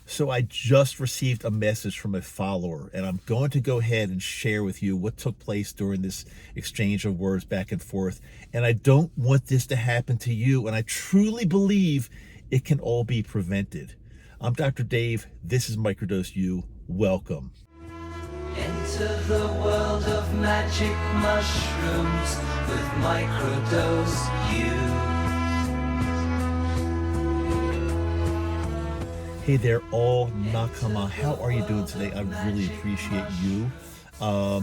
So I just received a message from a follower, and I'm going to go ahead and share with you what took place during this exchange of words back and forth. And I don't want this to happen to you, and I truly believe it can all be prevented. I'm Dr. Dave. This is Microdose U. Welcome. Enter the world of magic mushrooms with Microdose U. Hey there, all Nakama. How are you doing today? I really appreciate you. I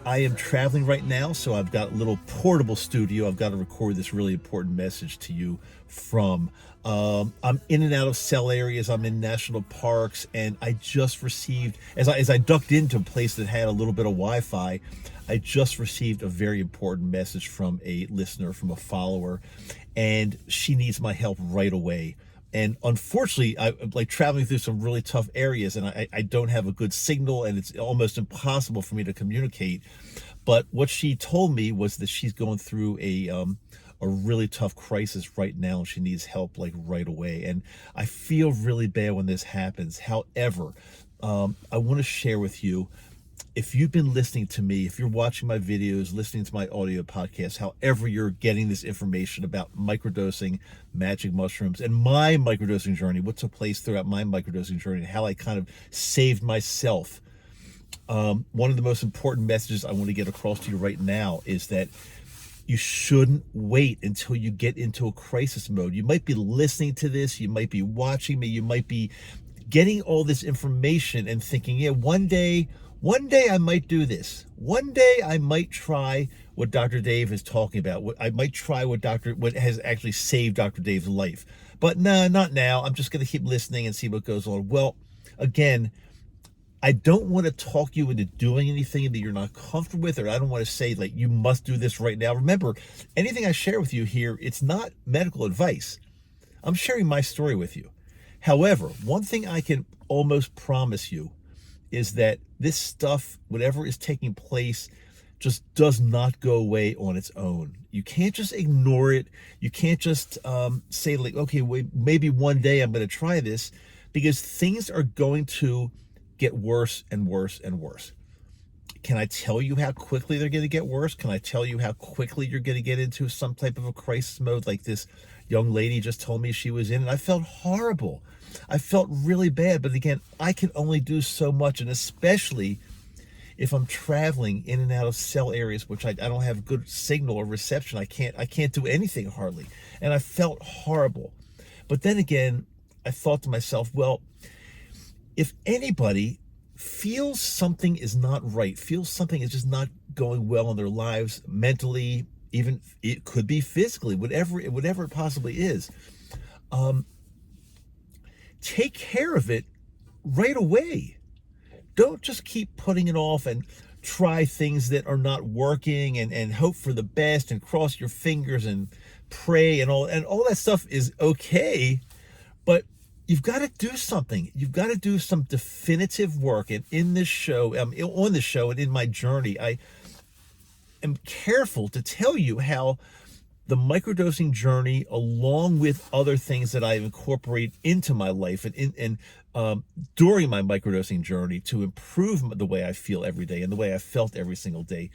am traveling right now, so I've got a little portable studio. I've got to record this really important message to you from. I'm in and out of cell areas. I'm in national parks, and I just received, as I ducked into a place that had a little bit of Wi-Fi, I just received a very important message from a listener, from a follower, and she needs my help right away. And unfortunately, I'm like traveling through some really tough areas, and I don't have a good signal, and it's almost impossible for me to communicate. But what she told me was that she's going through a really tough crisis right now, and she needs help like right away. And I feel really bad when this happens. However, I want to share with you, if you've been listening to me, if you're watching my videos, listening to my audio podcast, however you're getting this information about microdosing, magic mushrooms, and my microdosing journey, what took place throughout my microdosing journey, and how I kind of saved myself. One of the most important messages I want to get across to you right now is that you shouldn't wait until you get into a crisis mode. You might be listening to this, you might be watching me, you might be getting all this information and thinking, yeah, one day I might do this. One day I might try what Dr. Dave is talking about. I might try what has actually saved Dr. Dave's life. But no, not now. I'm just going to keep listening and see what goes on. Well, again, I don't want to talk you into doing anything that you're not comfortable with, or I don't want to say like you must do this right now. Remember, anything I share with you here, it's not medical advice. I'm sharing my story with you. However, one thing I can almost promise you is that this stuff, whatever is taking place, just does not go away on its own. You can't just ignore it. You can't just say like, okay, wait, maybe one day I'm going to try this, because things are going to get worse and worse and worse. Can I tell you how quickly they're going to get worse? Can I tell you how quickly you're going to get into some type of a crisis mode like this young lady just told me she was in? And I felt horrible. I felt really bad. But again, I can only do so much. And especially if I'm traveling in and out of cell areas, which I don't have good signal or reception, I can't do anything hardly. And I felt horrible. But then again, I thought to myself, well, if anybody feels something is not right, feels something is just not going well in their lives, mentally, even it could be physically, whatever it possibly is, take care of it right away. Don't just keep putting it off and try things that are not working and hope for the best and cross your fingers and pray and all that stuff is okay, but you've got to do something. You've got to do some definitive work. And in this show, on this show and in my journey, I am careful to tell you how the microdosing journey, along with other things that I incorporate into my life and during my microdosing journey to improve the way I feel every day and the way I felt every single day,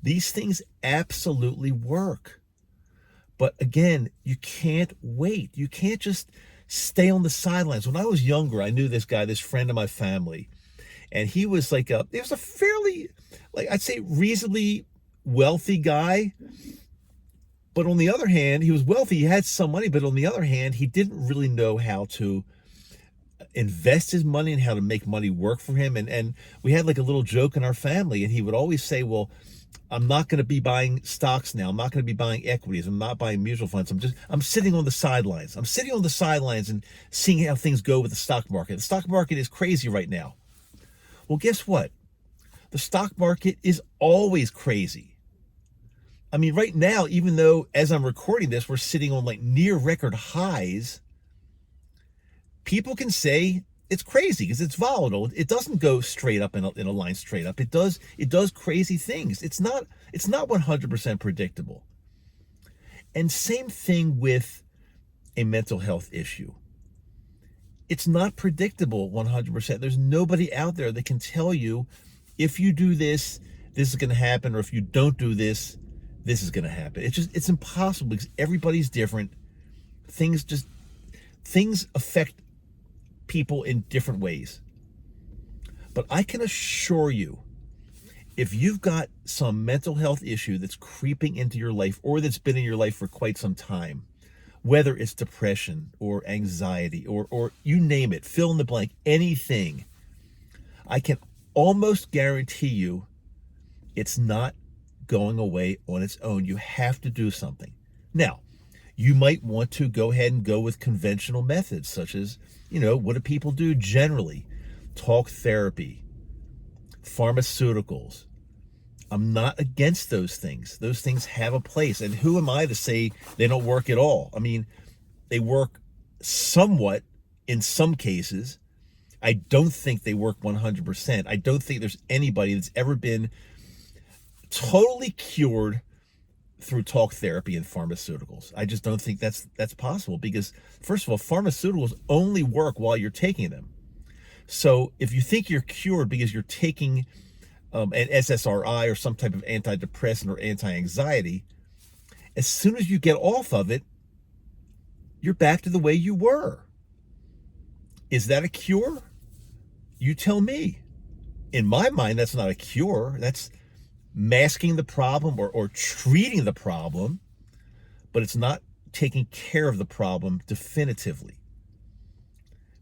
these things absolutely work. But again, you can't wait. You can't just stay on the sidelines. When I was younger, I knew this guy, this friend of my family, and he was like he was a fairly, like I'd say, reasonably wealthy guy. But on the other hand, he was wealthy, he had some money, but on the other hand, he didn't really know how to invest his money and how to make money work for him. And we had like a little joke in our family, and he would always say, well, I'm not going to be buying stocks now. I'm not going to be buying equities. I'm not buying mutual funds. I'm sitting on the sidelines. I'm sitting on the sidelines and seeing how things go with the stock market. The stock market is crazy right now. Well, guess what? The stock market is always crazy. I mean, right now, even though as I'm recording this, we're sitting on like near record highs, people can say it's crazy because it's volatile. It doesn't go straight up in a line straight up. It does crazy things. It's not 100% predictable. And same thing with a mental health issue. it's not predictable 100%. There's nobody out there that can tell you, if you do this, this is going to happen, or if you don't do this, this is going to happen. It's impossible, because everybody's different. Things affect people in different ways. But I can assure you, if you've got some mental health issue that's creeping into your life, or that's been in your life for quite some time, whether it's depression or anxiety or you name it, fill in the blank, anything, I can almost guarantee you it's not going away on its own. You have to do something. Now, you might want to go ahead and go with conventional methods, such as, what do people do generally? Talk therapy, pharmaceuticals. I'm not against those things. Those things have a place. And who am I to say they don't work at all? I mean, they work somewhat in some cases. I don't think they work 100%. I don't think there's anybody that's ever been totally cured through talk therapy and pharmaceuticals. I just don't think that's possible, because, first of all, pharmaceuticals only work while you're taking them. So if you think you're cured because you're taking an SSRI or some type of antidepressant or anti-anxiety, as soon as you get off of it, you're back to the way you were. Is that a cure? You tell me. In my mind, that's not a cure. That's masking the problem or treating the problem, but it's not taking care of the problem definitively.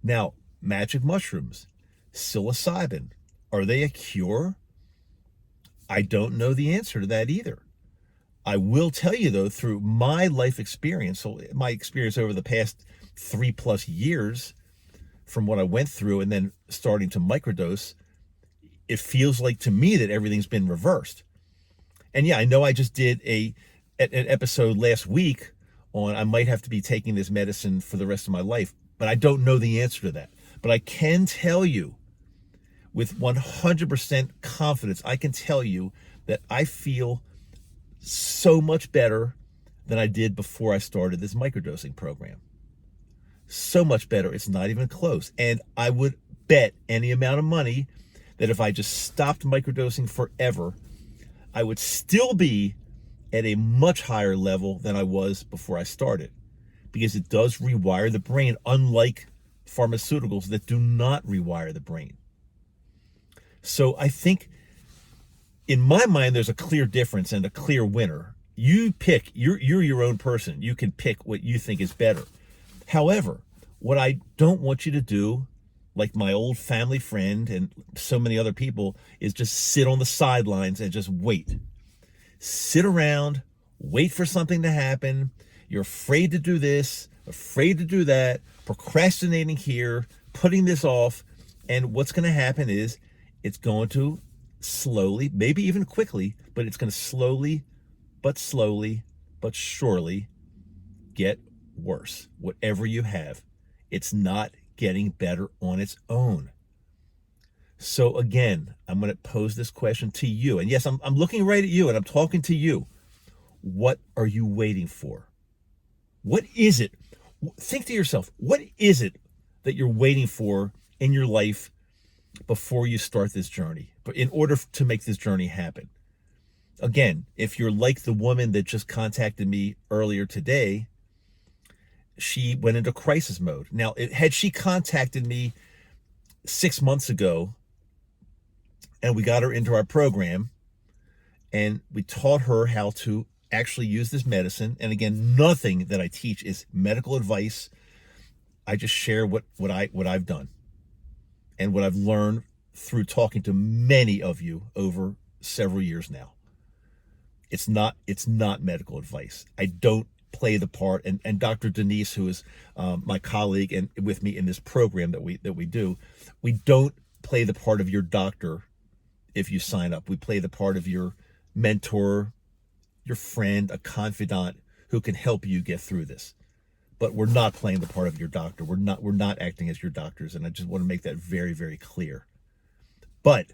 Now, magic mushrooms, psilocybin, are they a cure? I don't know the answer to that either. I will tell you, though, through my life experience, so my experience over the past 3+ years, from what I went through and then starting to microdose, it feels like to me that everything's been reversed. And yeah, I know I just did an episode last week on I might have to be taking this medicine for the rest of my life, but I don't know the answer to that. But I can tell you with 100% confidence, I can tell you that I feel so much better than I did before I started this microdosing program. So much better, it's not even close. And I would bet any amount of money that if I just stopped microdosing forever, I would still be at a much higher level than I was before I started, because it does rewire the brain, unlike pharmaceuticals that do not rewire the brain. So I think, in my mind, there's a clear difference and a clear winner. You pick, you're your own person. You can pick what you think is better. However, what I don't want you to do, like my old family friend and so many other people, is just sit on the sidelines and just wait. Sit around, wait for something to happen. You're afraid to do this, afraid to do that, procrastinating here, putting this off. And what's going to happen is it's going to slowly, maybe even quickly, but it's going to slowly but surely get worse. Whatever you have, it's not getting better on its own. So again, I'm going to pose this question to you. And yes, I'm looking right at you and I'm talking to you. What are you waiting for? What is it? Think to yourself, what is it that you're waiting for in your life before you start this journey, but in order to make this journey happen? Again, if you're like the woman that just contacted me earlier today, she went into crisis mode. Now, had she contacted me 6 months ago and we got her into our program and we taught her how to actually use this medicine, and again, nothing that I teach is medical advice. I just share what I've done and what I've learned through talking to many of you over several years now. It's not medical advice. I don't play the part, and Dr. Denise, who is my colleague and with me in this program that we do, we don't play the part of your doctor if you sign up. We play the part of your mentor, your friend, a confidant who can help you get through this. But we're not playing the part of your doctor. We're not acting as your doctors, and I just want to make that very, very clear. But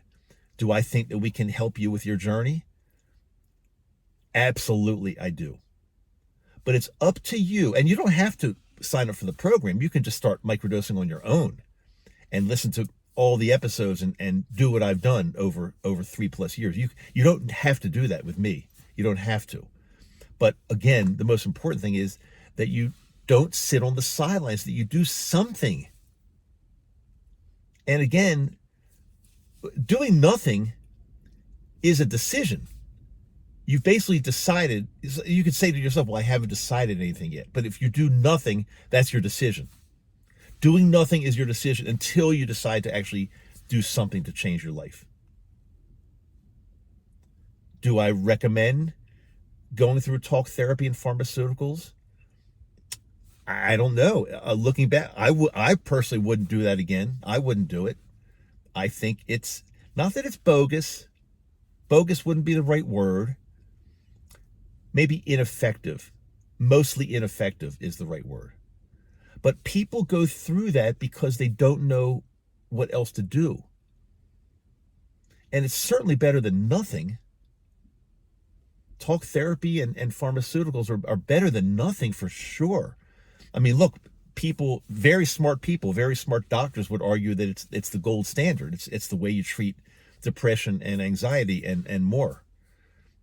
do I think that we can help you with your journey? Absolutely, I do. But it's up to you, and you don't have to sign up for the program, you can just start microdosing on your own and listen to all the episodes and do what I've done over 3+ years. You don't have to do that with me. You don't have to. But again, the most important thing is that you don't sit on the sidelines, that you do something. And again, doing nothing is a decision. You've basically decided. You could say to yourself, well, I haven't decided anything yet. But if you do nothing, that's your decision. Doing nothing is your decision until you decide to actually do something to change your life. Do I recommend going through talk therapy and pharmaceuticals? I don't know. Looking back, I personally wouldn't do that again. I wouldn't do it. I think it's not that it's bogus. Bogus wouldn't be the right word. Maybe ineffective. Mostly ineffective is the right word. But people go through that because they don't know what else to do. And it's certainly better than nothing. Talk therapy and pharmaceuticals are better than nothing for sure. I mean, look, people, very smart doctors would argue that it's the gold standard. It's the way you treat depression and anxiety and more.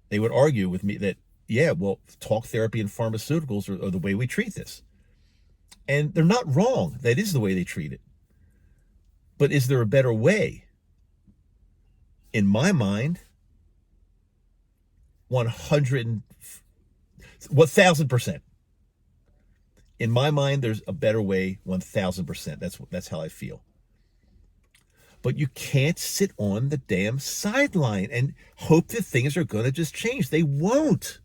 They would argue with me that, yeah, well, talk therapy and pharmaceuticals are the way we treat this. And they're not wrong. That is the way they treat it. But is there a better way? In my mind, 1,000%. In my mind, there's a better way, 1,000%. That's how I feel. But you can't sit on the damn sideline and hope that things are going to just change. They won't.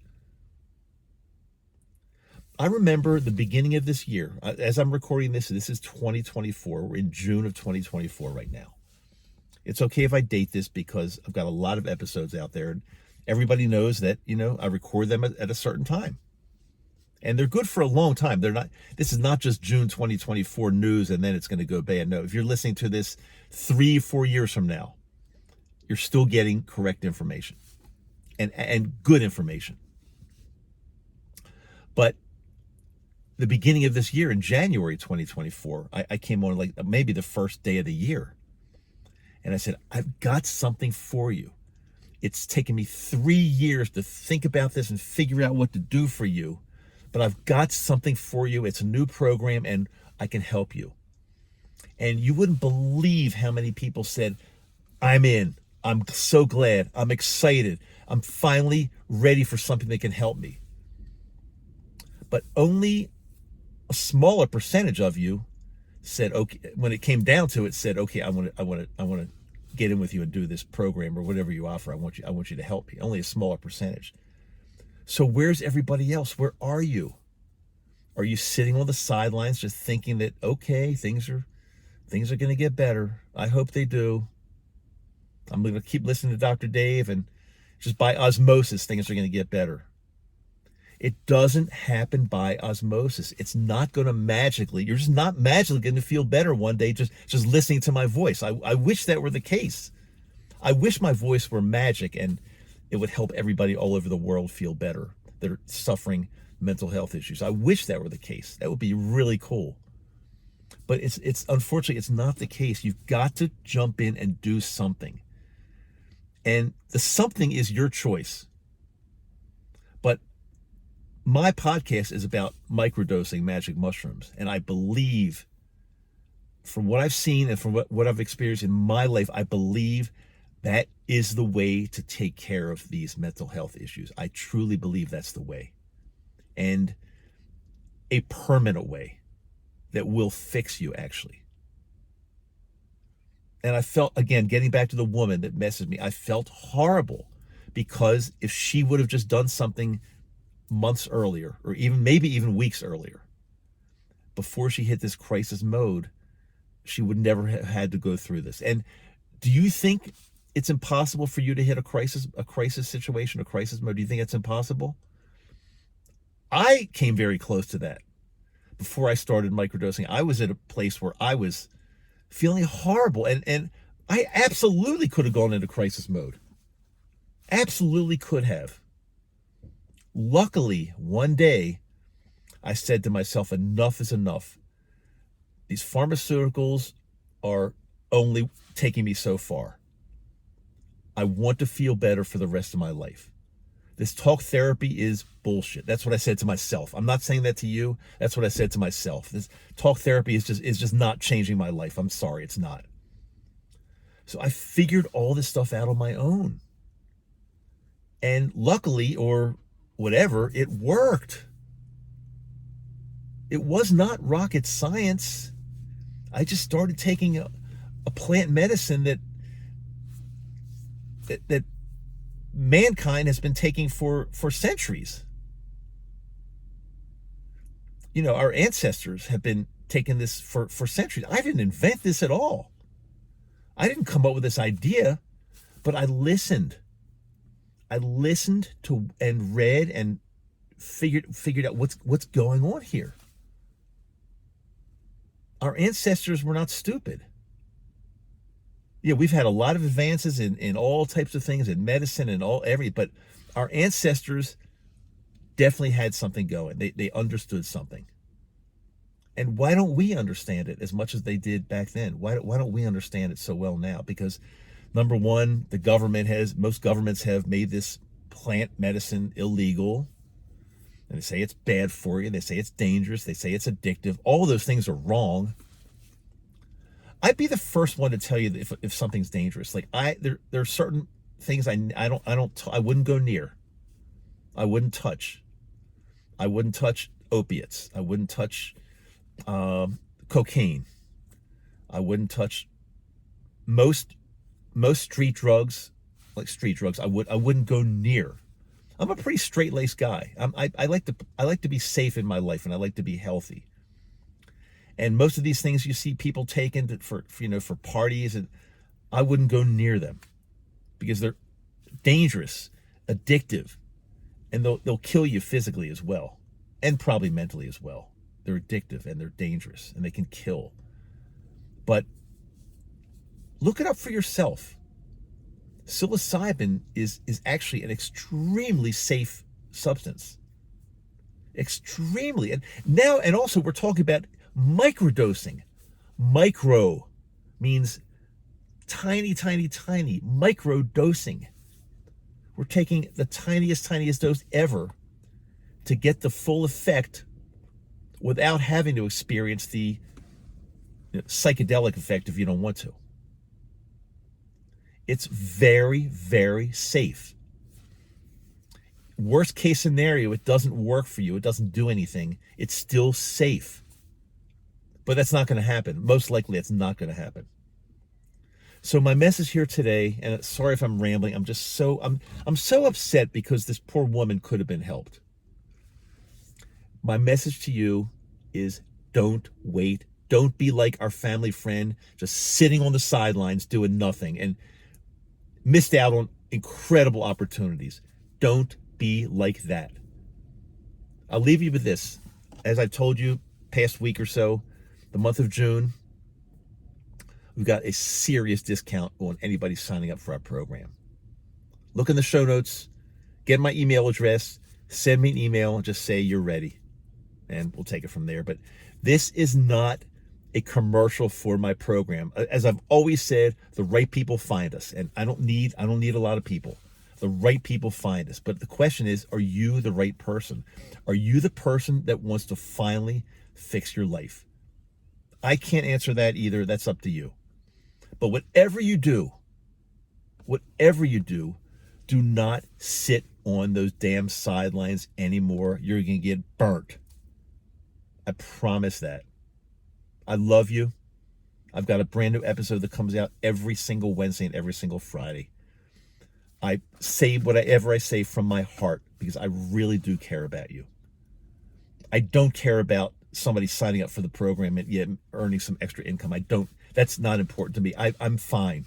I remember the beginning of this year, as I'm recording this is 2024. We're in June of 2024 right now. It's okay if I date this because I've got a lot of episodes out there and everybody knows that, I record them at a certain time. And they're good for a long time. This is not just June 2024 news and then it's going to go bad. No, if you're listening to this 3-4 years from now, you're still getting correct information and good information. But the beginning of this year, in January 2024, I came on like maybe the first day of the year. And I said, I've got something for you. It's taken me 3 years to think about this and figure out what to do for you. But I've got something for you. It's a new program and I can help you. And you wouldn't believe how many people said, I'm in. I'm so glad. I'm excited. I'm finally ready for something that can help me. But only a smaller percentage of you said, okay, when it came down to it, said, okay, I want to get in with you and do this program or whatever you offer. I want you to help me. Only a smaller percentage. So where's everybody else? Where are you? Are you sitting on the sidelines just thinking that, okay, things are going to get better. I hope they do. I'm going to keep listening to Dr. Dave and just by osmosis, things are going to get better. It doesn't happen by osmosis. It's not going to you're just not magically going to feel better one day just listening to my voice. I wish that were the case. I wish my voice were magic and it would help everybody all over the world feel better that are suffering mental health issues. I wish that were the case. That would be really cool. But it's unfortunately, it's not the case. You've got to jump in and do something. And the something is your choice. But my podcast is about microdosing magic mushrooms. And I believe, from what I've seen and from what I've experienced in my life, I believe that is the way to take care of these mental health issues. I truly believe that's the way. And a permanent way that will fix you, actually. And I felt, again, getting back to the woman that messaged me, I felt horrible because if she would have just done something months earlier, or maybe even weeks earlier, before she hit this crisis mode, she would never have had to go through this. And do you think it's impossible for you to hit a crisis situation, a crisis mode? Do you think it's impossible? I came very close to that. Before I started microdosing, I was at a place where I was feeling horrible. And I absolutely could have gone into crisis mode. Absolutely could have. Luckily, one day, I said to myself, enough is enough. These pharmaceuticals are only taking me so far. I want to feel better for the rest of my life. This talk therapy is bullshit. That's what I said to myself. I'm not saying that to you. That's what I said to myself. This talk therapy is just not changing my life. I'm sorry, it's not. So I figured all this stuff out on my own. And luckily, or whatever, it worked. It was not rocket science. I just started taking a plant medicine that mankind has been taking for centuries. You know, our ancestors have been taking this for centuries. I didn't invent this at all. I didn't come up with this idea, but I listened. I listened to and read and figured out what's going on here. Our ancestors were not stupid. Yeah, we've had a lot of advances in all types of things, in medicine and but our ancestors definitely had something going. They understood something. And why don't we understand it as much as they did back then? Why don't we understand it so well now? Because number one, most governments have made this plant medicine illegal. And they say it's bad for you. They say it's dangerous. They say it's addictive. All of those things are wrong. I'd be the first one to tell you if something's dangerous. Like there are certain things I wouldn't go near. I wouldn't touch. I wouldn't touch opiates. I wouldn't touch cocaine. I wouldn't touch most street drugs, like street drugs. I wouldn't go near. I'm a pretty straight-laced guy. I like to be safe in my life, and I like to be healthy. And most of these things you see people taking for parties, and I wouldn't go near them because they're dangerous, addictive, and they'll kill you physically as well, and probably mentally as well. They're addictive and they're dangerous and they can kill. But look it up for yourself. Psilocybin is actually an extremely safe substance. Extremely. And also we're talking about microdosing. Micro means tiny, tiny, tiny. Microdosing. We're taking the tiniest dose ever to get the full effect without having to experience the psychedelic effect if you don't want to. It's very, very safe. Worst case scenario, it doesn't work for you. It doesn't do anything. It's still safe. But that's not going to happen. Most likely, it's not going to happen. So my message here today, and sorry if I'm rambling, I'm so upset because this poor woman could have been helped. My message to you is don't wait. Don't be like our family friend, just sitting on the sidelines doing nothing and missed out on incredible opportunities. Don't be like that. I'll leave you with this. As I've told you past week or so, the month of June, we've got a serious discount on anybody signing up for our program. Look in the show notes, get my email address, send me an email, and just say you're ready. And we'll take it from there. But this is not a commercial for my program. As I've always said, the right people find us. And I don't need a lot of people. The right people find us. But the question is, are you the right person? Are you the person that wants to finally fix your life? I can't answer that either. That's up to you. But whatever you do, do not sit on those damn sidelines anymore. You're going to get burnt. I promise that. I love you. I've got a brand new episode that comes out every single Wednesday and every single Friday. I say whatever I say from my heart because I really do care about you. I don't care about somebody signing up for the program and yet earning some extra income. That's not important to me. I'm fine.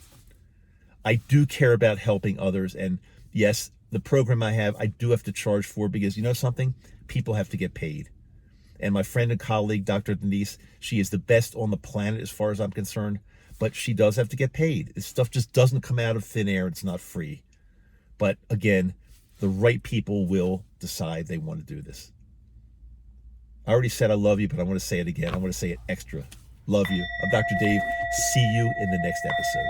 I do care about helping others. And yes, the program I do have to charge for because you know something? People have to get paid. And my friend and colleague, Dr. Denise, she is the best on the planet as far as I'm concerned, but she does have to get paid. This stuff just doesn't come out of thin air. It's not free. But again, the right people will decide they want to do this. I already said I love you, but I want to say it again. I want to say it extra. Love you. I'm Dr. Dave. See you in the next episode.